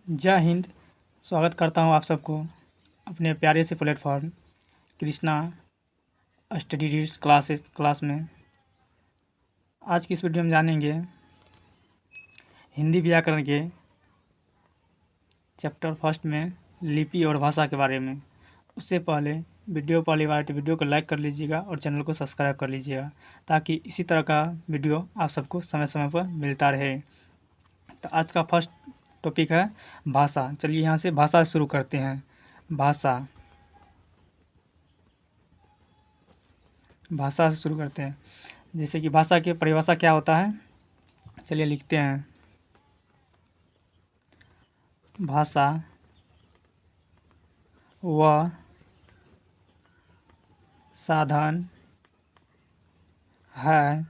जय हिंद। स्वागत करता हूं आप सबको अपने प्यारे से प्लेटफॉर्म कृष्णा स्टडी क्लास में। आज की इस वीडियो में जानेंगे हिंदी व्याकरण के चैप्टर फर्स्ट में लिपि और भाषा के बारे में। उससे पहले पहली बार तो वीडियो को लाइक कर लीजिएगा और चैनल को सब्सक्राइब कर लीजिएगा ताकि इसी तरह का वीडियो आप सबको समय समय पर मिलता रहे। तो आज का फर्स्ट टॉपिक है भाषा। चलिए यहाँ से भाषा शुरू करते हैं। भाषा से शुरू करते हैं। जैसे कि भाषा की परिभाषा क्या होता है, चलिए लिखते हैं। भाषा वह साधन है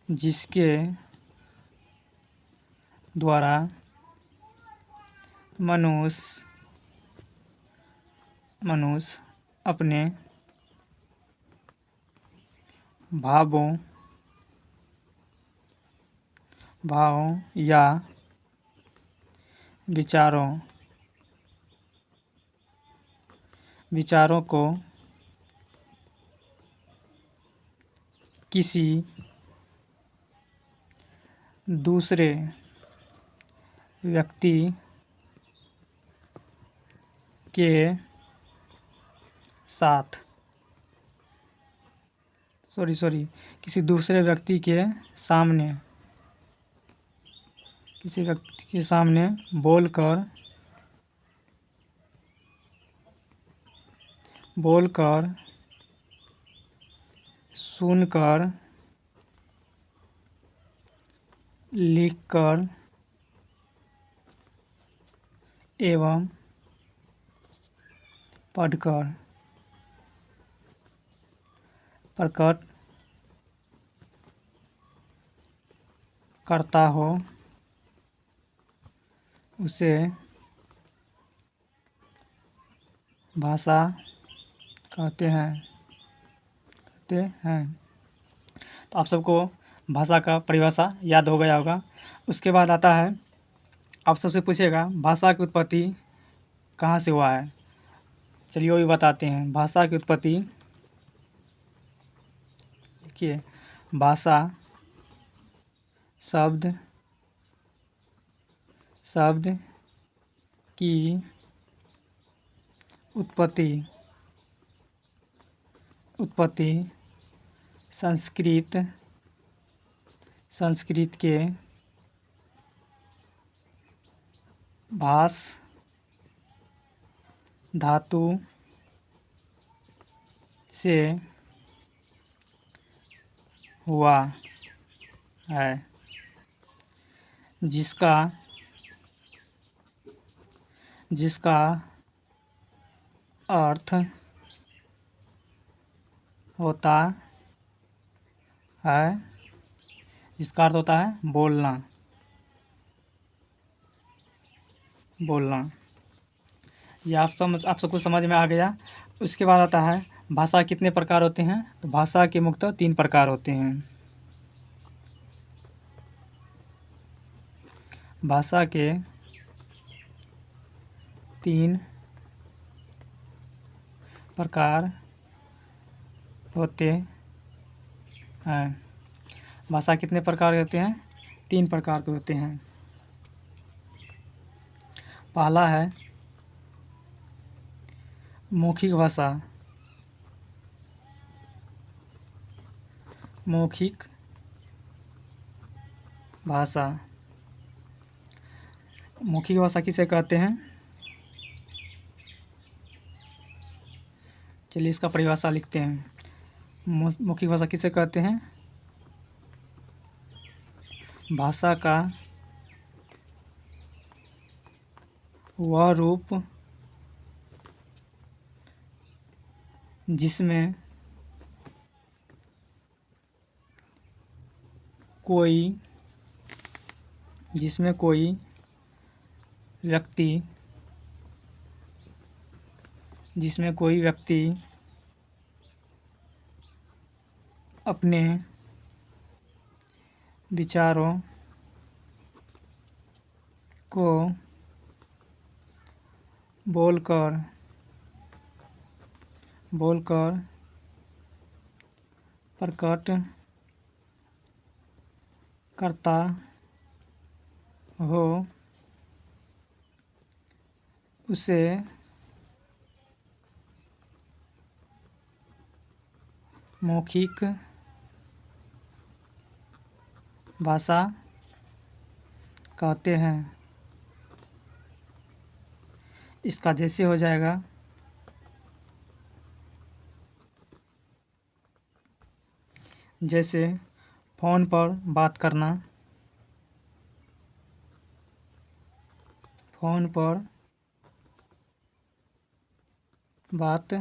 जिसके द्वारा मनुष्य अपने भावों या विचारों को किसी दूसरे व्यक्ति के साथ किसी दूसरे व्यक्ति के सामने बोलकर सुनकर लिखकर एवं पढ़कर प्रकट करता हो उसे भाषा कहते हैं। तो आप सबको भाषा का परिभाषा याद हो गया होगा। उसके बाद आता है, आप सबसे पूछेगा भाषा की उत्पत्ति कहाँ से हुआ है। चलिए वो भी बताते हैं। भाषा की उत्पत्ति देखिए, भाषा शब्द की उत्पत्ति संस्कृत के भाष धातु से हुआ है, जिसका अर्थ होता है बोलना। ये आप सबको समझ में आ गया। उसके बाद आता है भाषा कितने प्रकार होते हैं। तो भाषा के मुख्यतः 3 प्रकार होते हैं। भाषा के 3 प्रकार होते हैं। भाषा कितने प्रकार के होते हैं? 3 प्रकार के होते हैं। पहला है मौखिक भाषा। मौखिक भाषा किसे कहते हैं? चलिए इसका परिभाषा लिखते हैं। मौखिक भाषा किसे कहते हैं? भाषा का वह रूप जिसमें कोई व्यक्ति अपने विचारों को बोलकर प्रकट करता हो उसे मौखिक भाषा कहते हैं। इसका जैसे हो जाएगा जैसे फ़ोन पर बात करना, फ़ोन पर बात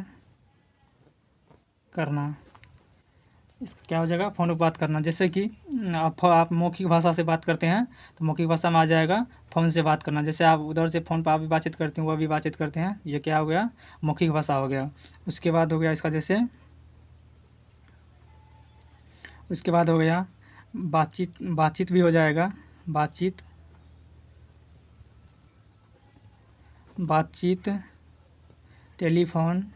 करना। इसका क्या हो जाएगा, फ़ोन पर बात करना। जैसे कि आप मौखिक भाषा से बात करते हैं तो मौखिक भाषा में आ जाएगा फ़ोन से बात करना। जैसे आप उधर से फ़ोन पर आप भी बातचीत करते हैं, वो भी बातचीत करते हैं, ये क्या हो गया, मौखिक भाषा हो गया। उसके बाद हो गया इसका जैसे, उसके बाद हो गया बातचीत भी हो जाएगा। बातचीत टेलीफोन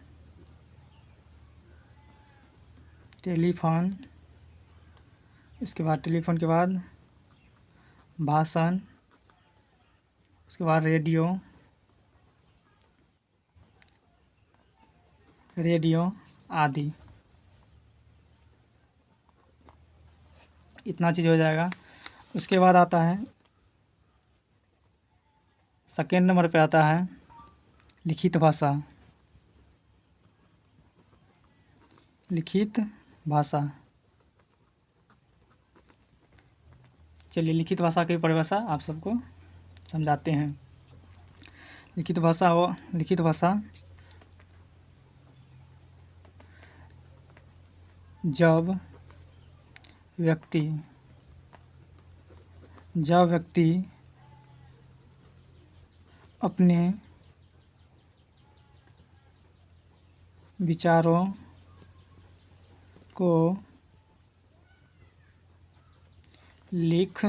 इसके बाद टेलीफोन के बाद भाषण, उसके बाद रेडियो आदि। इतना चीज़ हो जाएगा। उसके बाद आता है सेकेंड नंबर पे आता है लिखित भाषा। चलिए लिखित भाषा की परिभाषा आप सबको समझाते हैं। लिखित भाषा जब व्यक्ति अपने विचारों को लिख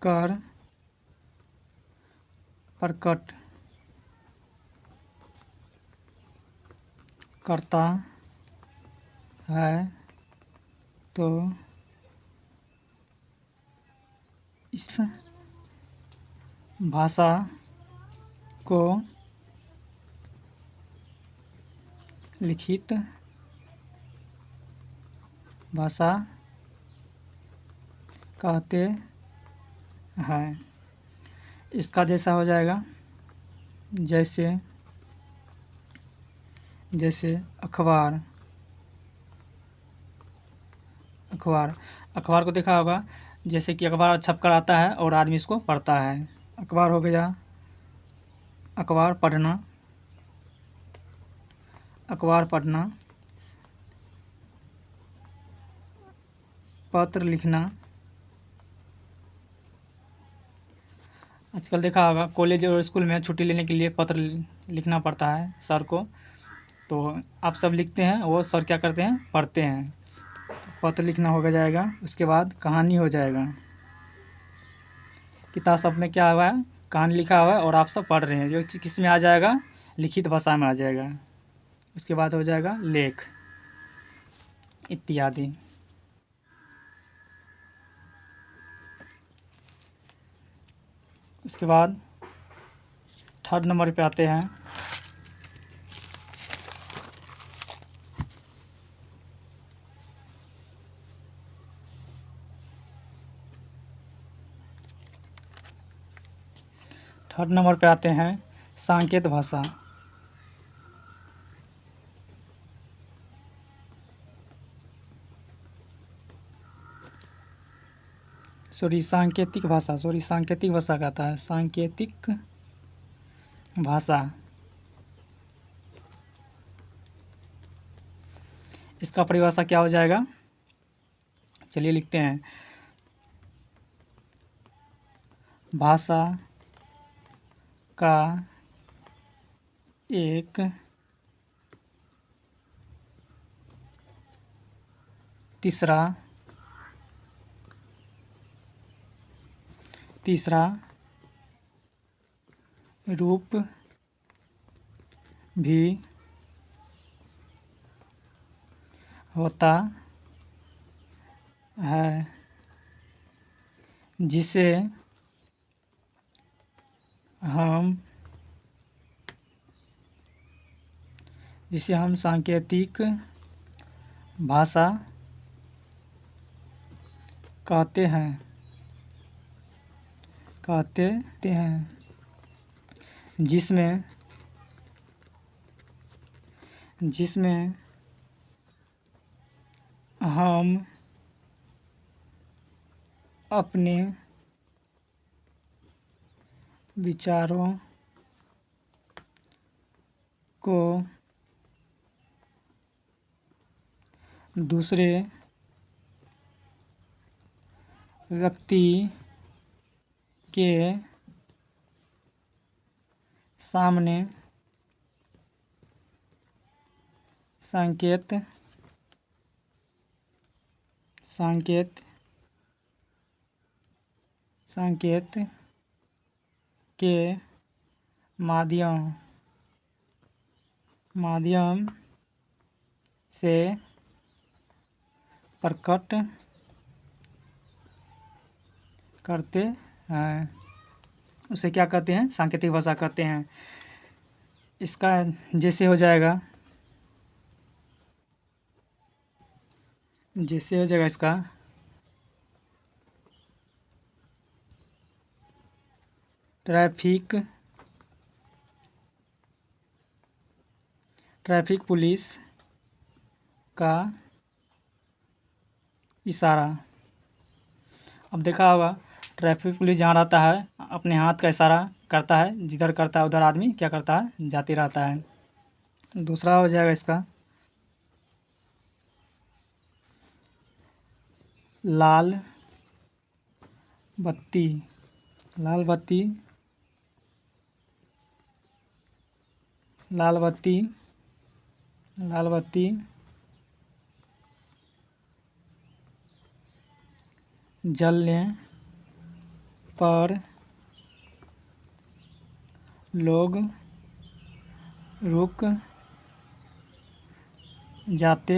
कर प्रकट करता है तो इस भाषा को लिखित भाषा कहते हैं। इसका जैसा हो जाएगा जैसे अखबार को देखा होगा, जैसे कि अखबार छप कर आता है और आदमी इसको पढ़ता है। अखबार हो गया अखबार पढ़ना, पत्र लिखना। आजकल देखा होगा कॉलेज और स्कूल में छुट्टी लेने के लिए पत्र लिखना पड़ता है सर को, तो आप सब लिखते हैं, वो सर क्या करते हैं, पढ़ते हैं। तो पत्र लिखना हो जाएगा। उसके बाद कहानी हो जाएगा। किताब सब में क्या हुआ है, कहानी लिखा हुआ है और आप सब पढ़ रहे हैं, जो किस में आ जाएगा, लिखित भाषा में आ जाएगा। उसके बाद हो जाएगा लेख इत्यादि। उसके बाद थर्ड नंबर पे आते हैं सांकेत भाषा। सांकेतिक भाषा कहता है, सांकेतिक भाषा। इसका परिभाषा क्या हो जाएगा, चलिए लिखते हैं। भाषा का एक तीसरा तीसरा रूप भी होता है जिसे हम सांकेतिक भाषा कहते हैं जिसमें हम अपने विचारों को दूसरे व्यक्ति के सामने संकेत के माध्यम से प्रकट करते हैं। उसे क्या कहते हैं? सांकेतिक भाषा कहते हैं। इसका जैसे हो जाएगा इसका ट्रैफिक पुलिस का इशारा। अब देखा होगा ट्रैफिक पुलिस जहाँ रहता है अपने हाथ का इशारा करता है, जिधर करता है उधर आदमी क्या करता है? जाते रहता है। दूसरा हो जाएगा इसका लाल बत्ती जलने पर लोग रुक जाते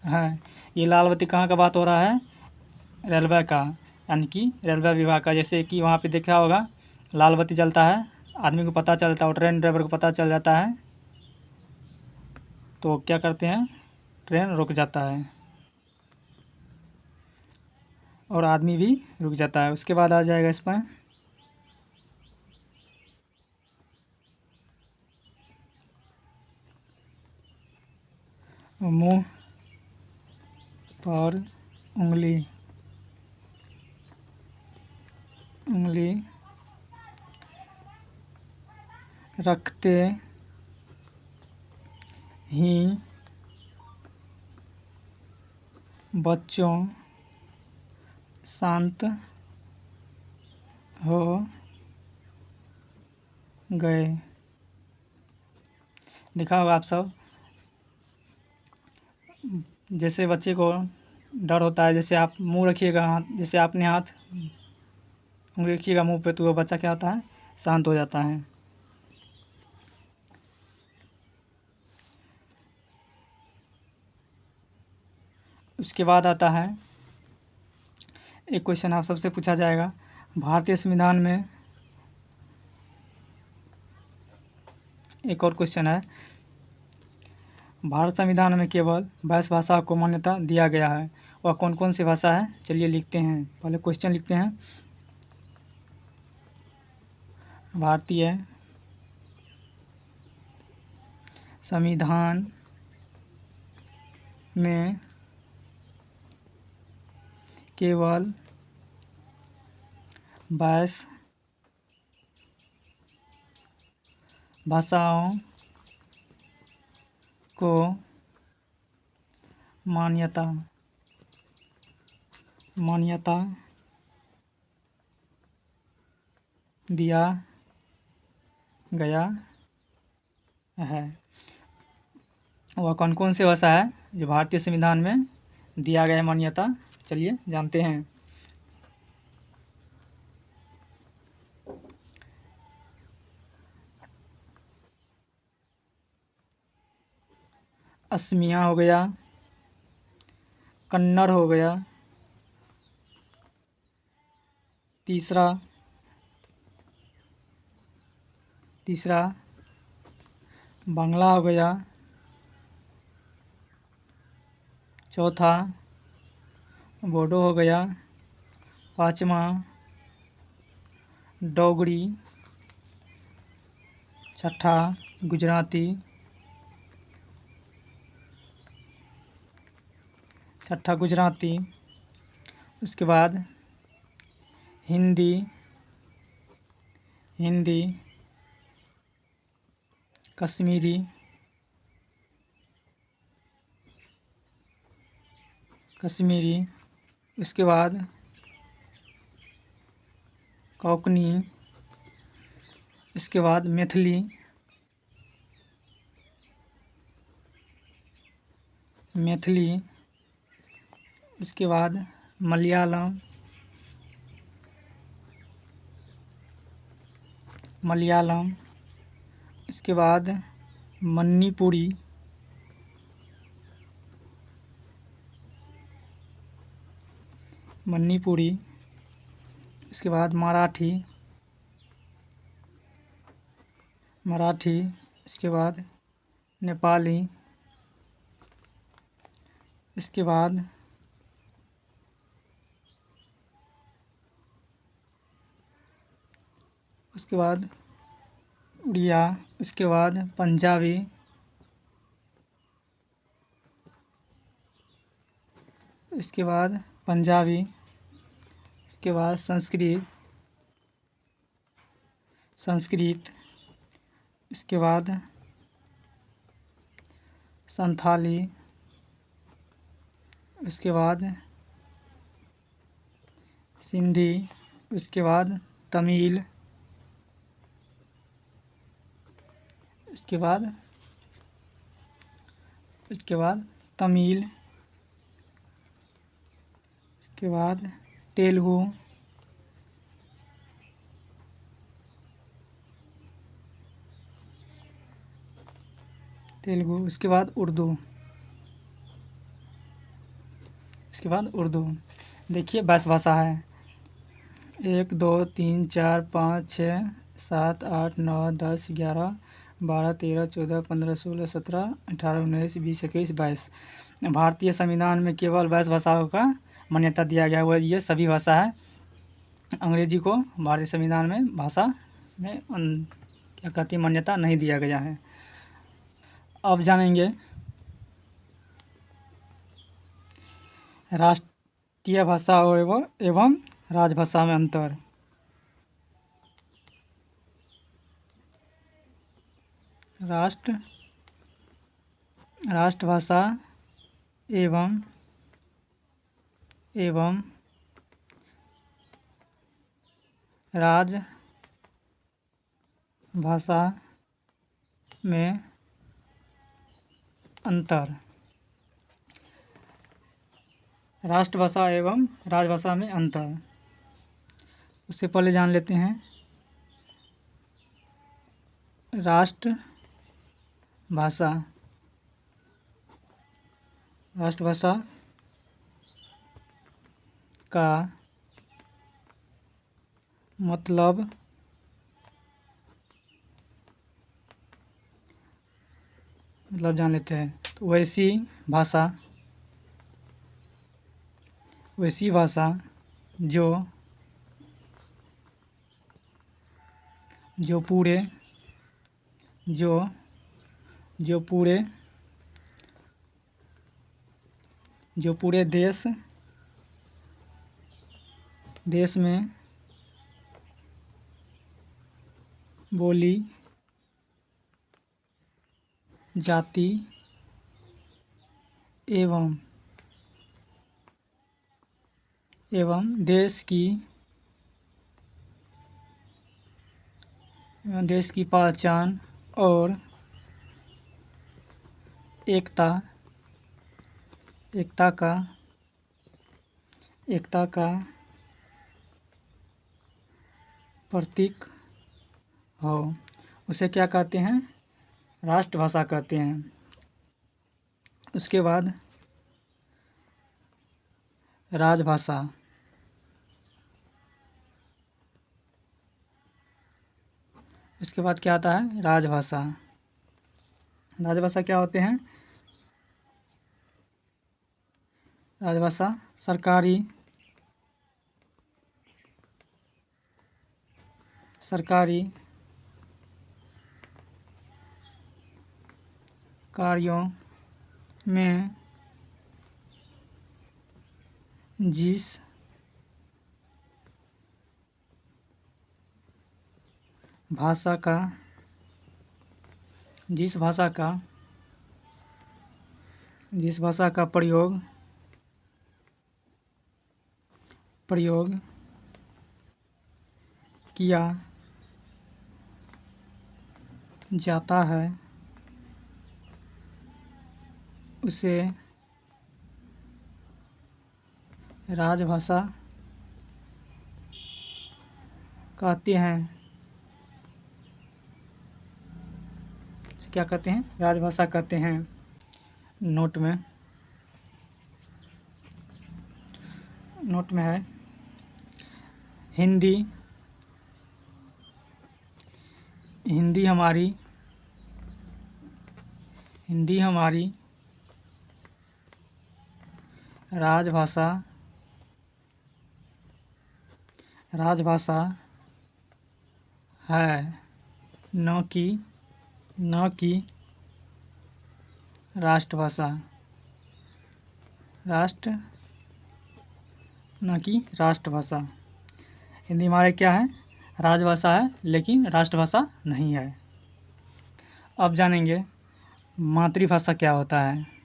हैं। ये लाल बत्ती कहाँ का बात हो रहा है? रेलवे का, यानी कि रेलवे विभाग का। जैसे कि वहाँ पे देखा होगा लाल बत्ती जलता है, आदमी को पता चलता है और ट्रेन ड्राइवर को पता चल जाता है, तो क्या करते हैं? ट्रेन रुक जाता है और आदमी भी रुक जाता है। उसके बाद आ जाएगा इस पर मुंह पर उंगली रखते ही बच्चों शांत हो गए। देखा होगा आप सब, जैसे बच्चे को डर होता है, जैसे आप मुंह रखिएगा हाथ, जैसे आपने हाथ उंगली रखिएगा मुंह पे, तो वो बच्चा क्या होता है? शांत हो जाता है। उसके बाद आता है एक क्वेश्चन आप सबसे पूछा जाएगा। भारतीय संविधान में एक और क्वेश्चन है, भारत संविधान में केवल 22 भाषा को मान्यता दिया गया है, वह कौन कौन सी भाषा है? चलिए लिखते हैं, पहले क्वेश्चन लिखते हैं। भारतीय संविधान में केवल 22 भाषाओं को मान्यता दिया गया है। वह कौन कौन सी भाषा है जो भारतीय संविधान में दिया गया है मान्यता? चलिए जानते हैं। असमिया हो गया, कन्नड़ हो गया, तीसरा बांग्ला हो गया, चौथा बोडो हो गया, पाँचवा डोगरी, छठा गुजराती, उसके बाद हिंदी, कश्मीरी, उसके बाद कोंकणी, इसके बाद मैथिली, इसके बाद मलयालम, इसके बाद मणिपुरी, इसके बाद मराठी, इसके बाद नेपाली, इसके बाद उड़िया, इसके बाद पंजाबी, इसके बाद संस्कृत, इसके बाद संथाली, इसके बाद सिंधी, इसके बाद तमिल, इसके बाद तेलुगु, इसके बाद उर्दू। देखिए 22 भाषा है। 1 2 3 4 5 6 7 8 9 10 11 12 13 14 15 16 17 18 19 20 21 22। भारतीय संविधान में केवल 22 भाषाओं का मान्यता दिया गया हुआ। ये सभी भाषा है। अंग्रेजी को भारतीय संविधान में भाषा में क्या कहती है, मान्यता नहीं दिया गया है। अब जानेंगे राष्ट्रीय भाषा एवं राजभाषा में अंतर। राष्ट्रभाषा एवं राजभाषा में अंतर। राष्ट्रभाषा एवं राजभाषा में अंतर, उससे पहले जान लेते हैं राष्ट्रभाषा का मतलब जान लेते हैं। तो वैसी भाषा जो पूरे देश में बोली जाती एवं देश की पहचान और एकता का प्रतीक हो, उसे क्या कहते हैं? राष्ट्रभाषा कहते हैं। उसके बाद राजभाषा। इसके बाद क्या आता है? राजभाषा। राजभाषा क्या होते हैं? राजभाषा सरकारी कार्यों में जिस भाषा का प्रयोग किया जाता है उसे राजभाषा कहते हैं। इसे क्या कहते हैं? राजभाषा कहते हैं। नोट में है हिंदी हमारी राजभाषा है, न कि राष्ट्रभाषा। हिंदी हमारे क्या है? राजभाषा है, लेकिन राष्ट्रभाषा नहीं है। अब जानेंगे मातृभाषा क्या होता है।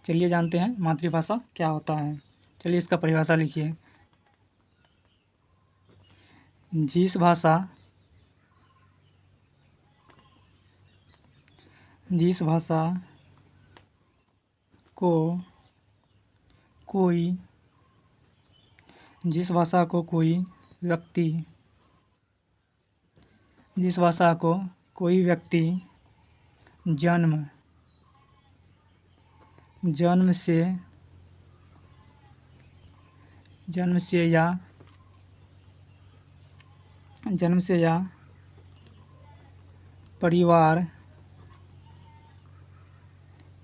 चलिए जानते हैं मातृभाषा क्या होता है। चलिए इसका परिभाषा लिखिए। जिस भाषा को कोई व्यक्ति जन्म से या परिवार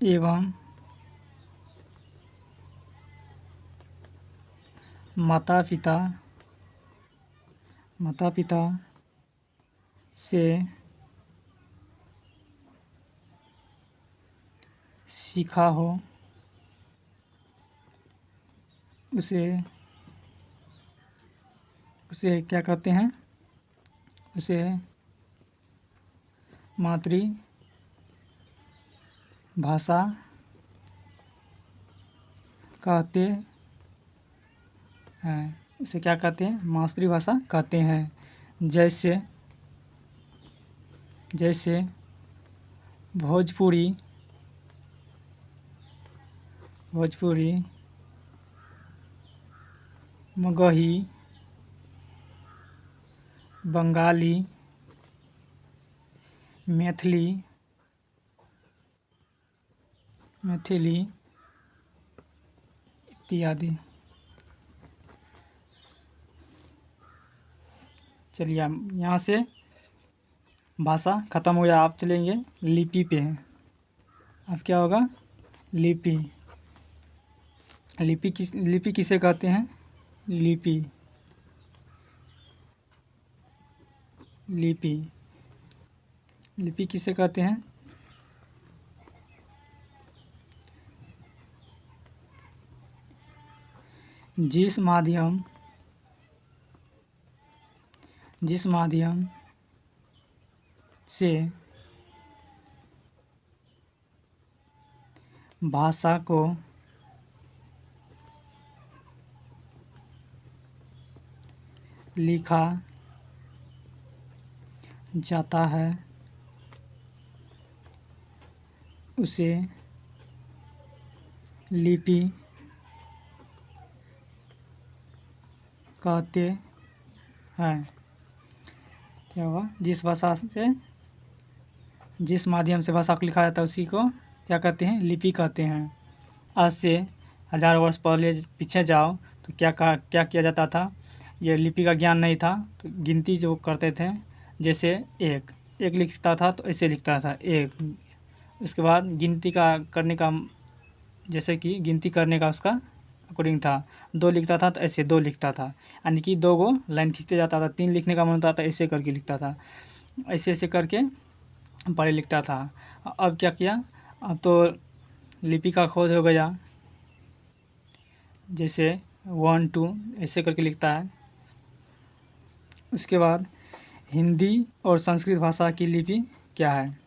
एवं माता पिता से सीखा हो उसे क्या कहते हैं? उसे मातृभाषा कहते हैं। उसे क्या कहते हैं? मातृभाषा कहते हैं। जैसे भोजपुरी, मगही, बंगाली, मैथिली इत्यादि। चलिए यहाँ से भाषा खत्म हो गया। आप चलेंगे लिपि पे हैं। अब क्या होगा? लिपि किसे कहते हैं? लिपि किसे कहते हैं? जिस माध्यम से भाषा को लिखा जाता है उसे लिपि कहते हैं। क्या हुआ? जिस भाषा से जिस माध्यम से भाषा को लिखा जाता है उसी को क्या कहते हैं, लिपि कहते हैं। आज से 1000 वर्ष पहले पीछे जाओ तो क्या किया जाता था, ये लिपि का ज्ञान नहीं था तो गिनती जो करते थे, जैसे एक एक लिखता था तो ऐसे लिखता था एक, उसके बाद गिनती का करने का, जैसे कि गिनती करने का उसका अकॉर्डिंग था, 2 लिखता था तो ऐसे 2 लिखता था, यानी कि 2 को लाइन खींचते जाता था। 3 लिखने का मन होता था ऐसे करके लिखता था, ऐसे ऐसे करके पढ़े लिखता था। अब क्या किया, अब तो लिपि का खोज हो गया, जैसे 1 2 ऐसे करके लिखता है। उसके बाद हिंदी और संस्कृत भाषा की लिपि क्या है,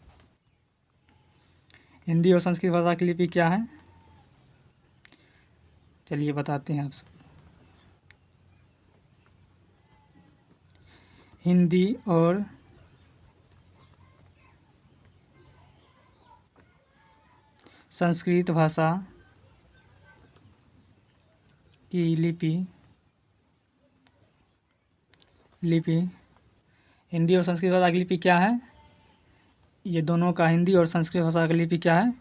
हिंदी और संस्कृत भाषा की लिपि क्या है, चलिए बताते हैं आप सब। हिंदी और संस्कृत भाषा की लिपि हिंदी और संस्कृत भाषा की लिपि क्या है, ये दोनों का हिंदी और संस्कृत भाषा की लिपि क्या है,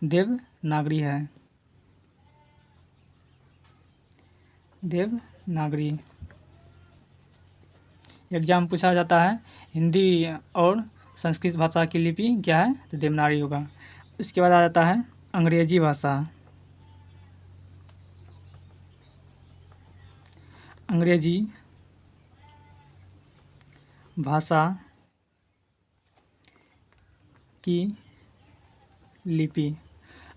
देवनागरी है, देवनागरी। एग्जाम पूछा जाता है हिंदी और संस्कृत भाषा की लिपि क्या है, तो देवनागरी होगा। उसके बाद आ जाता है अंग्रेजी भाषा। अंग्रेजी भाषा की लिपि,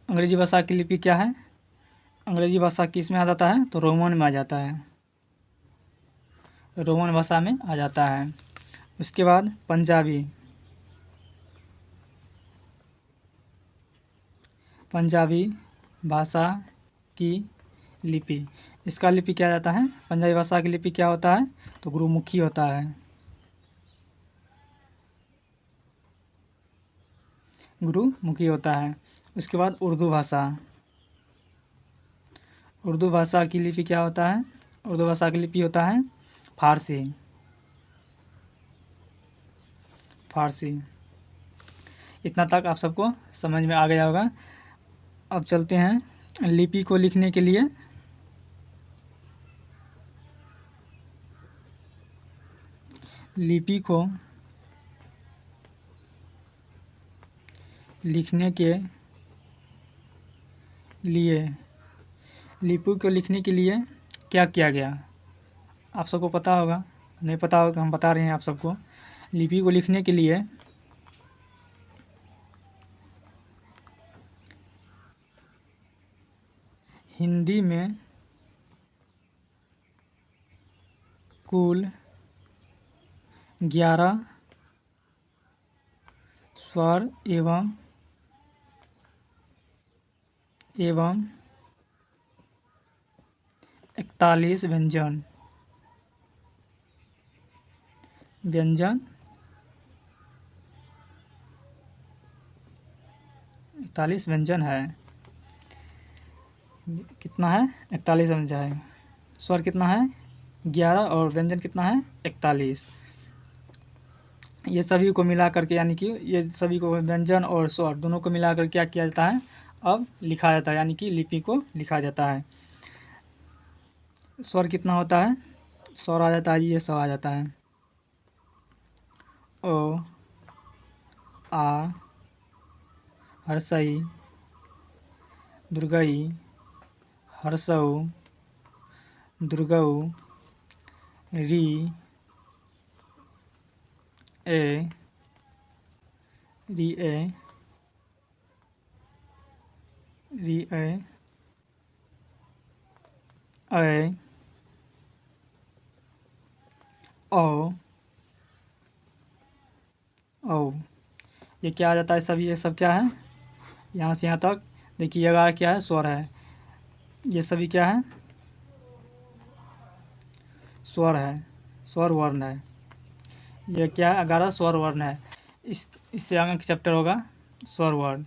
अंग्रेजी भाषा की लिपि क्या है, अंग्रेजी भाषा किस में आ जाता है, तो रोमन में आ जाता है, रोमन भाषा में आ जाता है। उसके बाद पंजाबी, पंजाबी भाषा की लिपि, इसका लिपि क्या जाता है, पंजाबी भाषा की लिपि क्या होता है, तो गुरुमुखी होता है, गुरुमुखी होता है। उसके बाद उर्दू भाषा, उर्दू भाषा की लिपि क्या होता है, उर्दू भाषा की लिपि होता है फारसी, फारसी। इतना तक आप सबको समझ में आ गया होगा। अब चलते हैं लिपि को लिखने के लिए। लिपि को लिखने के लिए, लिपि को लिखने के लिए क्या किया गया, आप सबको पता होगा, नहीं पता होगा हम बता रहे हैं आप सबको। लिपि को लिखने के लिए हिंदी में कुल 11 स्वर एवं 41 व्यंजन 41 व्यंजन है। कितना है, 41 व्यंजन है। स्वर कितना है, 11, और व्यंजन कितना है, 41। ये सभी को मिला करके, यानी कि ये सभी को, व्यंजन और स्वर दोनों को मिला कर क्या किया जाता है, अब लिखा जाता है, यानी कि लिपि को लिखा जाता है। स्वर कितना होता है, स्वर आ जाता है, ये सब आ जाता है, ओ आ हर्षई दुर्गई हर्षऊ दुर्गऊ री ए री ए री ए ऐ औ औ। ये क्या आ जाता है सभी, ये सब क्या है, यहाँ से यहाँ तक देखिएगा क्या है, स्वर है, ये सभी क्या है, स्वर है, स्वर वर्ण है। ये क्या है, 11 स्वर वर्ण है। इससे आगे चैप्टर होगा स्वर वर्ण।